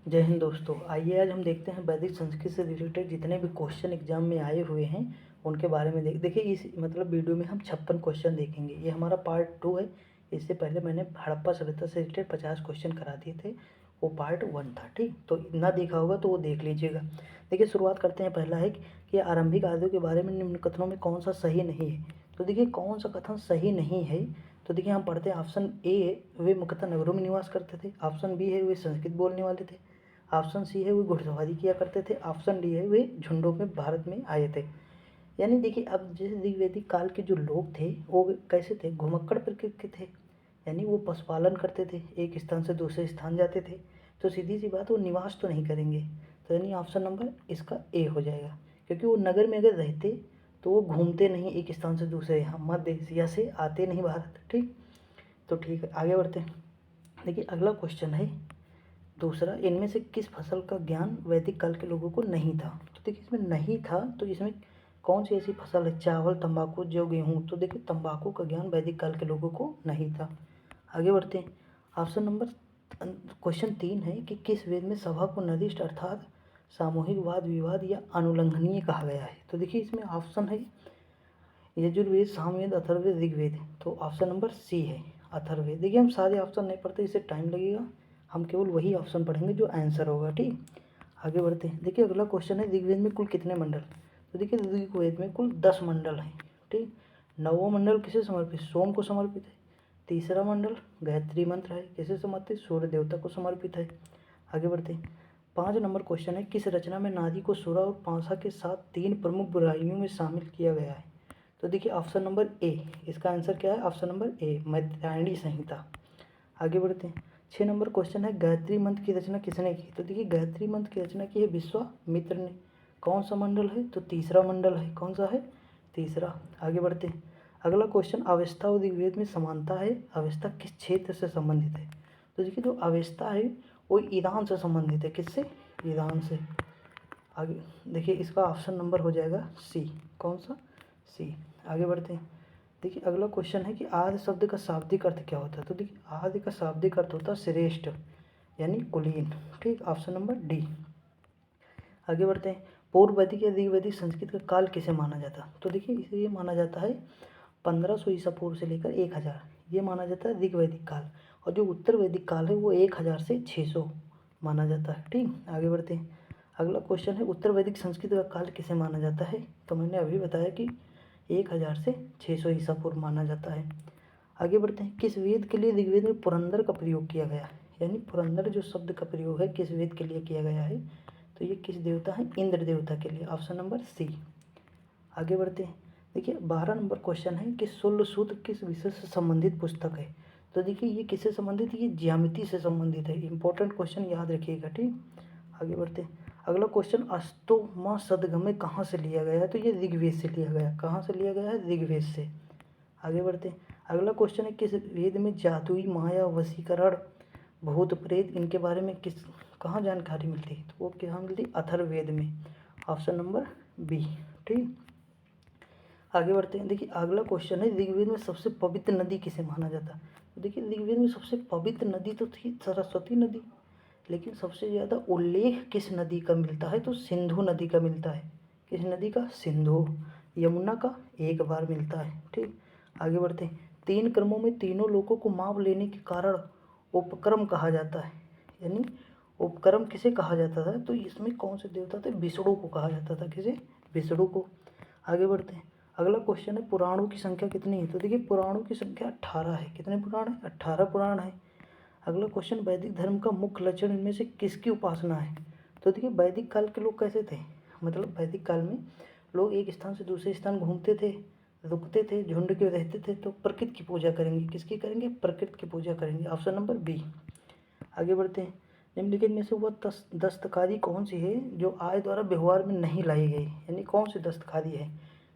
जय हिंद दोस्तों। आइए आज हम देखते हैं वैदिक संस्कृत से रिलेटेड जितने भी क्वेश्चन एग्जाम में आए हुए हैं उनके बारे में देखिए इस वीडियो में हम 56 क्वेश्चन देखेंगे। ये हमारा पार्ट 2 है। इससे पहले मैंने हड़प्पा सभ्यता से रिलेटेड 50 क्वेश्चन करा दिए थे, वो पार्ट 1 था। ठीक, तो ना देखा होगा तो वो देख लीजिएगा। देखिए शुरुआत करते हैं। पहला है कि आरंभिक आदियों के बारे में निम्न कथनों में कौन सा सही नहीं है। तो देखिए कौन सा कथन सही नहीं है, तो देखिए हम पढ़ते हैं। ऑप्शन ए, वे मुख्यतः नगरों में निवास करते थे। ऑप्शन बी है, वे संस्कृत बोलने वाले थे। ऑप्शन सी है, वे घुड़सवारी किया करते थे। ऑप्शन डी है, वे झुंडों में भारत में आए थे। यानी देखिए अब जैसे ऋग्वैदिक काल के जो लोग थे वो कैसे थे, घुमक्कड़ प्रकृति के थे। यानी वो पशुपालन करते थे, एक स्थान से दूसरे स्थान जाते थे। तो सीधी सी बात, वो निवास तो नहीं करेंगे। तो यानी ऑप्शन नंबर इसका ए हो जाएगा, क्योंकि वो नगर में अगर रहते तो वो घूमते नहीं एक स्थान से दूसरे, यहाँ मध्य एशिया से आते नहीं भारत। ठीक, तो ठीक है आगे बढ़ते हैं। देखिए अगला क्वेश्चन है दूसरा, इनमें से किस फसल का ज्ञान वैदिक काल के लोगों को नहीं था। तो देखिए इसमें नहीं था, तो इसमें कौन सी ऐसी फसल है, चावल, तंबाकू, जौ, गेहूँ। तो देखिए तंबाकू का ज्ञान वैदिक काल के लोगों को नहीं था। आगे बढ़ते हैं। ऑप्शन नंबर क्वेश्चन 3 है कि किस वेद में सभा को निर्दिष्ट अर्थात सामूहिक वाद विवाद या अनुल्लंघनीय कहा गया है। तो देखिए इसमें ऑप्शन है यजुर्वेद, सामवेद, अथर्ववेद, ऋग्वेद। तो ऑप्शन नंबर सी है अथर्ववेद। देखिए हम सारे ऑप्शन नहीं पढ़ते, इससे टाइम लगेगा, हम केवल वही ऑप्शन पढ़ेंगे जो आंसर होगा। ठीक, आगे बढ़ते हैं। देखिए अगला क्वेश्चन है ऋग्वेद में कुल कितने मंडल। तो देखिए ऋग्वेद में कुल 10 मंडल हैं। ठीक, नौवां मंडल किसे समर्पित, सोम को समर्पित है। तीसरा मंडल गायत्री मंत्र है, किसे समर्पित, सूर्य देवता को समर्पित है। आगे बढ़ते हैं। 5 नंबर क्वेश्चन है किस रचना में नारी को सुरा और पांसा के साथ 3 प्रमुख बुराइयों में शामिल किया गया है। तो देखिए ऑप्शन नंबर ए, इसका आंसर क्या है, ऑप्शन नंबर ए मैत्रेयणी संहिता। आगे बढ़ते हैं। 6 नंबर क्वेश्चन है गायत्री मंत्र की रचना किसने की। तो देखिए गायत्री मंत्र की रचना की है विश्वामित्र ने। कौन सा मंडल है, तो तीसरा मंडल है। कौन सा है, तीसरा। आगे बढ़ते हैं। अगला क्वेश्चन, अवस्था और ऋग्वेद में समानता है, अवस्था किस क्षेत्र से संबंधित है। तो देखिए जो अवस्था है वो ईरान से संबंधित है। किससे, ईरान से। आगे देखिए इसका ऑप्शन नंबर हो जाएगा सी। कौन सा, सी। आगे बढ़ते हैं। देखिए अगला क्वेश्चन है कि आदि शब्द का शाब्दिक अर्थ क्या होता है। तो देखिए आदि का शाब्दिक अर्थ होता है श्रेष्ठ, यानी कुलीन। ठीक, ऑप्शन नंबर डी। आगे बढ़ते हैं। पूर्व वैदिक या ऋग्वैदिक संस्कृत का काल किसे माना जाता है। तो देखिए इसे ये माना जाता है 1500 ईसा पूर्व से लेकर 1000, ये माना जाता है ऋग्वैदिक काल। और जो उत्तर वैदिक काल है वो 1000 से 600 माना जाता है। ठीक, आगे बढ़ते हैं। अगला क्वेश्चन है उत्तर वैदिक संस्कृत का काल किसे माना जाता है। तो मैंने अभी बताया कि 1000 से 600 ईसा पूर्व माना जाता है। आगे बढ़ते हैं। किस वेद के लिए ऋग्वेद में पुरंदर का प्रयोग किया गया है। यानी पुरंदर जो शब्द का प्रयोग है किस वेद के लिए किया गया है, तो ये किस देवता है, इंद्र देवता के लिए। Option number C. आगे बढ़ते हैं। देखिए 12 नंबर क्वेश्चन है कि शूल सूत्र किस विषय से संबंधित पुस्तक है। तो देखिए ये किससे संबंधित है, ये ज्यामिति से संबंधित है। इंपॉर्टेंट क्वेश्चन याद रखिएगा। ठीक, आगे बढ़ते हैं। अगला क्वेश्चन, अस्तोमा सदगमे कहाँ से लिया गया है। तो ये ऋग्वेद से लिया गया है। कहाँ से लिया गया है, ऋग्वेद से। आगे बढ़ते हैं। अगला क्वेश्चन है किस वेद में जादुई, माया, वशीकरण, भूत प्रेत इनके बारे में किस कहाँ जानकारी मिलती है। तो वो कहाँ मिलती है, अथर्ववेद में। Option number B. ठीक, आगे बढ़ते हैं। देखिए अगला क्वेश्चन है ऋग्वेद में सबसे पवित्र नदी किसे माना जाता है। तो देखिए ऋग्वेद में सबसे पवित्र नदी तो थी सरस्वती नदी, लेकिन सबसे ज़्यादा उल्लेख किस नदी का मिलता है, तो सिंधु नदी का मिलता है। किस नदी का, सिंधु। यमुना का एक बार मिलता है। ठीक, आगे बढ़ते हैं। 3 क्रमों में तीनों लोगों को माप लेने के कारण उपक्रम कहा जाता है। यानी उपक्रम किसे कहा जाता था, तो इसमें कौन से देवता थे, विष्णु को कहा जाता था। किसे, विष्णु को। आगे बढ़ते हैं। अगला क्वेश्चन है पुराणों की संख्या कितनी है। तो देखिए पुराणों की संख्या 18 है। कितने पुराण है, 18 पुराण है। अगला क्वेश्चन, वैदिक धर्म का मुख्य लक्षण इनमें से किसकी उपासना है। तो देखिए वैदिक काल के लोग कैसे थे, मतलब वैदिक काल में लोग एक स्थान से दूसरे स्थान घूमते थे, रुकते थे, झुंड के रहते थे। तो प्रकृति की पूजा करेंगे, किसकी करेंगे, प्रकृति की पूजा करेंगे। Option number B. आगे बढ़ते हैं। निम्नलिखित में से वह दस्तकारी कौन सी है जो आय द्वारा व्यवहार में नहीं लाई गई, यानी कौन सी दस्तकारी है।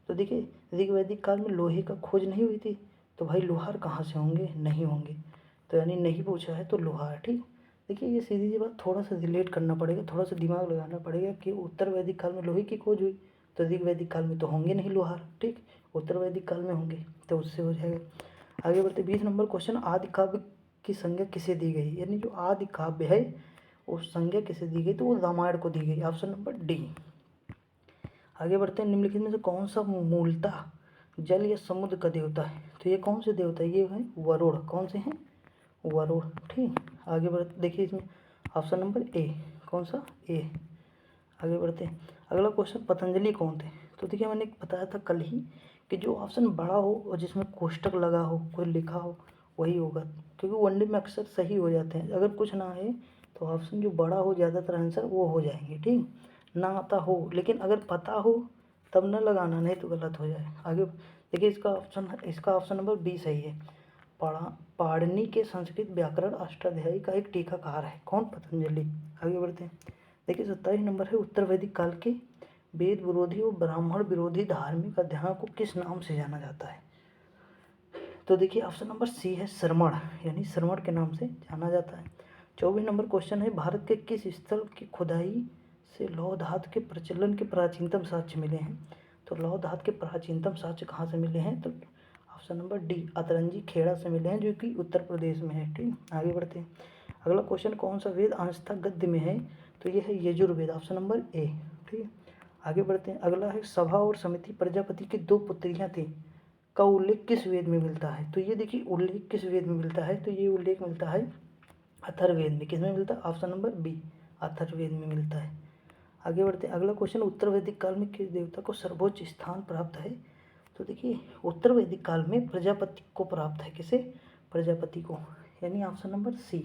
तो देखिए ऋग्वैदिक काल में लोहे का खोज नहीं हुई थी, तो भाई लोहार कहाँ से होंगे, नहीं होंगे। तो यानी नहीं पूछा है तो लोहार। ठीक, देखिए ये सीधी सी बात, थोड़ा सा रिलेट करना पड़ेगा, थोड़ा सा दिमाग लगाना पड़ेगा कि उत्तर वैदिक काल में लोहे की खोज हुई, तो ऋग्वैदिक काल में तो होंगे नहीं लोहार। ठीक, उत्तर वैदिक काल में होंगे, तो उससे हो जाएगा। आगे बढ़ते 20 नंबर क्वेश्चन, आदि काव्य की संज्ञा किसे दी गई। यानी जो आदि काव्य है उस संज्ञा किसे दी गई, तो वो रामायण को दी गई। Option number D. आगे बढ़ते हैं। निम्नलिखित में से कौन सा मूलतः जल या समुद्र का देवता है, तो ये कौन से देवता है, ये है वरुण। कौन से हैं, वरुण। ठीक, आगे बढ़ते देखिए इसमें ऑप्शन नंबर ए, कौन सा, ए। आगे बढ़ते हैं। अगला क्वेश्चन, पतंजलि कौन थे, तो देखिए मैंने बताया था कल ही कि जो ऑप्शन बड़ा हो और जिसमें कोष्टक लगा हो, कोई लिखा हो, वही होगा, क्योंकि वनडे में अक्सर सही हो जाते हैं। अगर कुछ ना है तो ऑप्शन जो बड़ा हो ज़्यादातर आंसर वो हो जाएंगे। ठीक, ना आता हो लेकिन अगर पता हो तब न लगाना, नहीं तो गलत हो जाए। आगे देखिए इसका ऑप्शन नंबर बी सही है। पाणिनि के संस्कृत व्याकरण अष्टाध्यायी का एक टीकाकार है, कौन, पतंजलि। आगे बढ़ते हैं। देखिए 27 नंबर है, उत्तर वैदिक काल के वेद विरोधी और ब्राह्मण विरोधी धार्मिक अध्ययन को किस नाम से जाना जाता है, तो देखिए ऑप्शन नंबर सी है श्रमण, यानी श्रमण के नाम से जाना जाता है। 24 नंबर क्वेश्चन है, भारत के किस स्थल की खुदाई से लौह धातु के प्रचलन के प्राचीनतम साक्ष्य मिले हैं, तो लौह धातु के प्राचीनतम साक्ष्य कहाँ से मिले हैं, तो option number D, Atranji Kheda से मिले हैं, जो कि उत्तर प्रदेश में है। ठीक, आगे बढ़ते हैं। अगला क्वेश्चन, कौन सा वेद अंशतः गद्य में है, तो ये है यजुर्वेद, ऑप्शन नंबर ए। ठीक, आगे बढ़ते हैं। अगला है, सभा और समिति प्रजापति की 2 पुत्रियां थी का उल्लेख किस वेद में मिलता है, तो ये देखिए उल्लेख किस वेद में मिलता है, तो ये उल्लेख मिलता है अथर्ववेद में। किसमें मिलता है, ऑप्शन नंबर बी, अथर्ववेद में मिलता है। आगे बढ़ते हैं। अगला क्वेश्चन, उत्तर वैदिक काल में किस देवता को सर्वोच्च स्थान प्राप्त है, तो देखिए उत्तर वैदिक काल में प्रजापति को प्राप्त है, किसे, प्रजापति को, यानी ऑप्शन नंबर सी।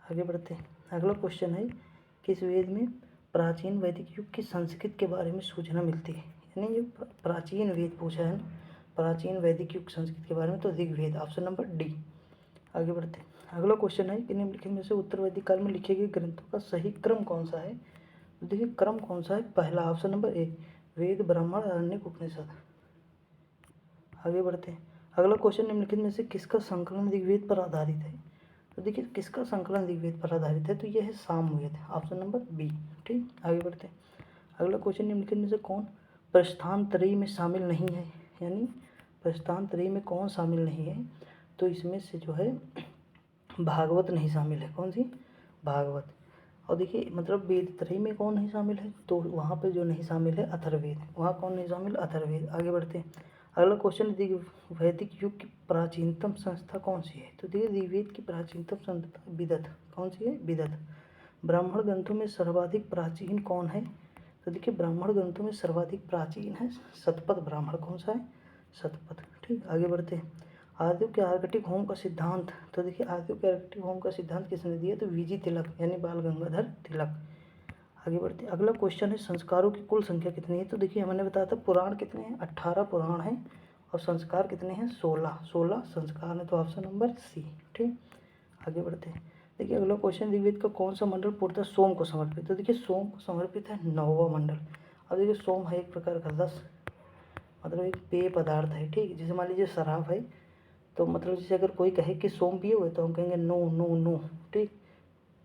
आगे बढ़ते हैं। अगला क्वेश्चन है, किस वेद में प्राचीन वैदिक युग की संस्कृत के बारे में सूचना मिलती है, यानी जो प्राचीन वेद पूछा है, प्राचीन वैदिक युग संस्कृत के बारे में, तो ऋग्वेद, ऑप्शन नंबर डी। आगे बढ़ते हैं। अगला क्वेश्चन है कि निम्नलिखित में से उत्तर वैदिक काल में लिखे गए ग्रंथों का सही क्रम कौन सा है, तो देखिए क्रम कौन सा है, पहला ऑप्शन नंबर ए, वेद ब्राह्मण आरण्यक उपनिषद। आगे बढ़ते हैं। अगला क्वेश्चन, निम्नलिखित में से किसका संकलन ऋग्वेद पर आधारित है, तो देखिए किसका संकलन ऋग्वेद पर आधारित है, तो यह है सामवेद, ऑप्शन नंबर बी। ठीक, आगे बढ़ते हैं। अगला क्वेश्चन, निम्नलिखित में से कौन प्रस्थानत्रयी में शामिल नहीं है, यानी प्रस्थानत्रयी में कौन शामिल नहीं है, तो इसमें से जो है भागवत नहीं शामिल है, कौन सी, भागवत। और देखिए मतलब वेद त्रयी में कौन नहीं शामिल है, तो वहाँ पे जो नहीं शामिल है अथर्ववेद, वहाँ कौन नहीं शामिल, अथर्ववेद। आगे बढ़ते हैं। अगला क्वेश्चन, वैदिक युग की प्राचीनतम संस्था कौन सी है, तो देखिए ऋग्वेद की प्राचीनतम संस्था विदत, कौन सी है, विदत। ब्राह्मण ग्रंथों में सर्वाधिक प्राचीन कौन है, तो देखिए ब्राह्मण ग्रंथों में सर्वाधिक प्राचीन है शतपथ ब्राह्मण, कौन सा है, शतपथ। ठीक, आगे बढ़ते हैं। आर्यों के आर्कटिक होम का सिद्धांत, तो देखिए आर्यों के आर्कटिक होम का सिद्धांत किसने दिया, तो वीजी तिलक, यानी बाल गंगाधर तिलक। आगे बढ़ते हैं। अगला क्वेश्चन है, संस्कारों की कुल संख्या कितनी है, तो देखिए मैंने बताया था पुराण कितने हैं, 18 पुराण हैं, और संस्कार कितने हैं, 16 संस्कार हैं, तो ऑप्शन नंबर सी। ठीक, आगे बढ़ते हैं। देखिए अगला क्वेश्चन, ऋग्वेद का कौन सा मंडल पूर्णतः सोम को समर्पित, तो देखिए सोम को समर्पित है 9वां मंडल। अब देखिए सोम है एक प्रकार का रस, मतलब एक पेय पदार्थ है। ठीक, जैसे मान लीजिए शराब है, तो मतलब जैसे अगर कोई कहे कि सोम पिए हुए, तो हम कहेंगे नो नो नो। ठीक,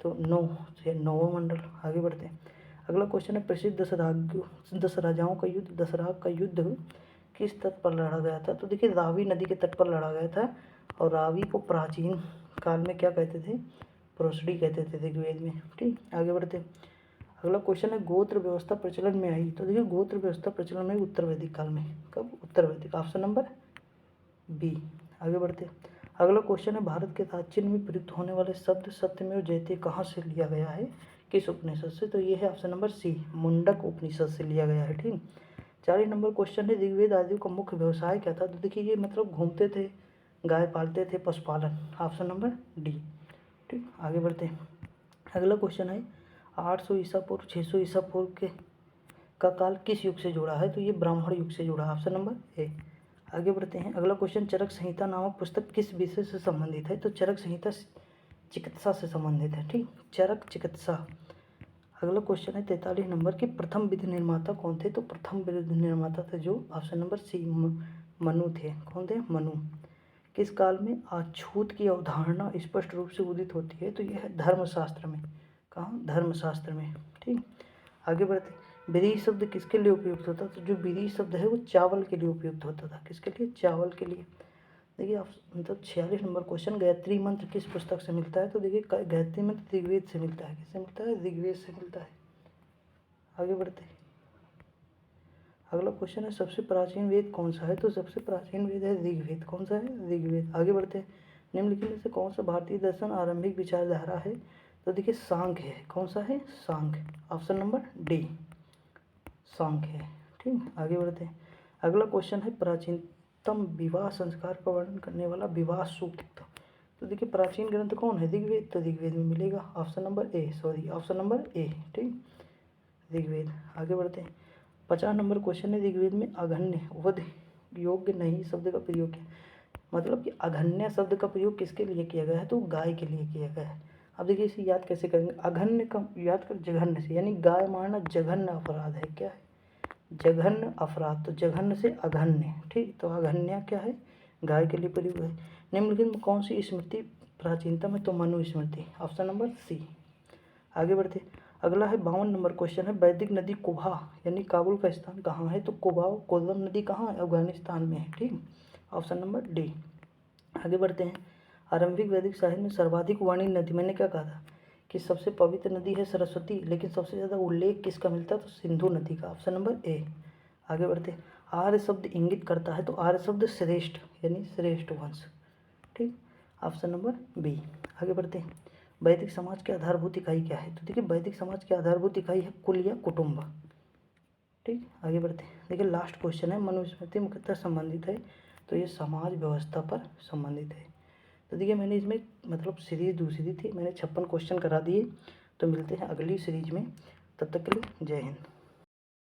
तो नो, ये 9वां मंडल। आगे बढ़ते हैं। अगला क्वेश्चन है, प्रसिद्ध 10 राजाओं का युद्ध, दशरथ का युद्ध किस तट पर लड़ा गया था, तो देखिए रावी नदी के तट पर लड़ा गया था, और रावी को प्राचीन काल में क्या कहते थे, प्रोसडी कहते थे ऋग्वेद में। ठीक, आगे बढ़ते हैं। अगला क्वेश्चन है, गोत्र व्यवस्था प्रचलन में आई, तो देखिए गोत्र व्यवस्था प्रचलन में उत्तर वैदिक काल में, कब, उत्तर वैदिक, ऑप्शन नंबर बी। आगे बढ़ते हैं। अगला क्वेश्चन है, भारत के प्राचीन में प्रयुक्त होने वाले शब्द सत्यमेव जयते कहाँ से लिया गया है, किस उपनिषद से, तो ये है ऑप्शन नंबर सी, मुंडक उपनिषद से लिया गया है। ठीक, 40 नंबर क्वेश्चन है, ऋग्वेद आदियों का मुख्य व्यवसाय क्या था, तो देखिए ये मतलब घूमते थे, गाय पालते थे, पशुपालन, ऑप्शन नंबर डी। ठीक, आगे बढ़ते हैं। अगला क्वेश्चन है, 800 ईसा पूर्व 600 ईसा पूर्व के का काल किस युग से जुड़ा है, तो ये ब्राह्मण युग से जुड़ा, ऑप्शन नंबर ए। आगे बढ़ते हैं। अगला क्वेश्चन, चरक संहिता नामक पुस्तक किस विषय से संबंधित है, तो चरक संहिता चिकित्सा से संबंधित है। ठीक, चरक चिकित्सा। अगला क्वेश्चन है 43 नंबर के, प्रथम विधि निर्माता कौन थे, तो प्रथम विधि निर्माता थे जो ऑप्शन नंबर सी, मनु थे, कौन थे, मनु। किस काल में अछूत की अवधारणा स्पष्ट रूप से उदित होती है, तो यह है धर्मशास्त्र में, कहाँ, धर्मशास्त्र में। ठीक, आगे बढ़ते। विधि शब्द किसके लिए उपयुक्त होता, तो जो विधि शब्द है वो चावल के लिए उपयुक्त होता था, किसके लिए, चावल के लिए। देखिए आप मतलब 46 नंबर क्वेश्चन, गायत्री मंत्र किस पुस्तक से मिलता है? तो देखिए गायत्री मंत्र ऋग्वेद से मिलता है। किससे मिलता है? ऋग्वेद से मिलता है। आगे बढ़ते हैं। अगला क्वेश्चन है सबसे प्राचीन वेद कौन सा है? तो सबसे प्राचीन वेद है ऋग्वेद। कौन सा है? ऋग्वेद। आगे बढ़ते हैं। निम्नलिखित में से कौन सा भारतीय दर्शन आरंभिक विचारधारा है? तो देखिए सांख्य है। कौन सा है? सांख्य। ऑप्शन नंबर डी सांख्य है। ठीक, आगे बढ़ते हैं। अगला क्वेश्चन है प्राचीनतम विवाह संस्कार का वर्णन करने वाला विवाह सूक्त। तो देखिए प्राचीन ग्रंथ कौन है? ऋग्वेद। तो ऋग्वेद में मिलेगा option number A, sorry option number A. ठीक, ऋग्वेद। आगे बढ़ते हैं। 50 नंबर क्वेश्चन है ऋग्वेद में अघन्य वध योग्य नहीं शब्द का प्रयोग किया, मतलब कि अघन्य शब्द का प्रयोग किसके लिए किया गया है? तो गाय के लिए किया गया है। अब देखिए इसे याद कैसे करेंगे? अघन्य का याद कर जघन्य से, यानी गाय मारना जघन्य अपराध है। क्या है? जघन्य अपराध। तो जघन्य से अघन्य। ठीक, तो अघन्य क्या है? गाय के लिए प्रयोग है। निम्नलिखित में कौन सी स्मृति प्राचीनतम है? तो Manu Smriti. Option number C. आगे बढ़ते। अगला है 52 नंबर क्वेश्चन है वैदिक नदी कुबा यानी काबुल का स्थान कहाँ है? तो कुबाओ कोल्लम नदी कहाँ है? अफगानिस्तान में है। ठीक, ऑप्शन नंबर डी। आगे बढ़ते हैं। आरंभिक वैदिक साहित्य में सर्वाधिक वर्णित नदी, मैंने क्या कहा था कि सबसे पवित्र नदी है सरस्वती, लेकिन सबसे ज़्यादा उल्लेख किसका मिलता है? तो सिंधु नदी का। Option number A. आगे बढ़ते हैं। आर्य शब्द इंगित करता है, तो आर्य शब्द श्रेष्ठ यानी श्रेष्ठ वंश। ठीक, ऑप्शन नंबर बी। आगे बढ़ते हैं। वैदिक समाज की आधारभूत इकाई क्या है? तो देखिए वैदिक समाज की आधारभूत इकाई है कुल या कुटुंब। ठीक, आगे बढ़ते हैं। देखिए लास्ट क्वेश्चन है मनुस्मृति मुख्यतः संबंधित है, तो ये समाज व्यवस्था पर संबंधित है। तो देखिए मैंने इसमें मतलब सीरीज दूसरी थी, मैंने 56 क्वेश्चन करा दिए। तो मिलते हैं अगली सीरीज में, तब तक के लिए जय हिंद।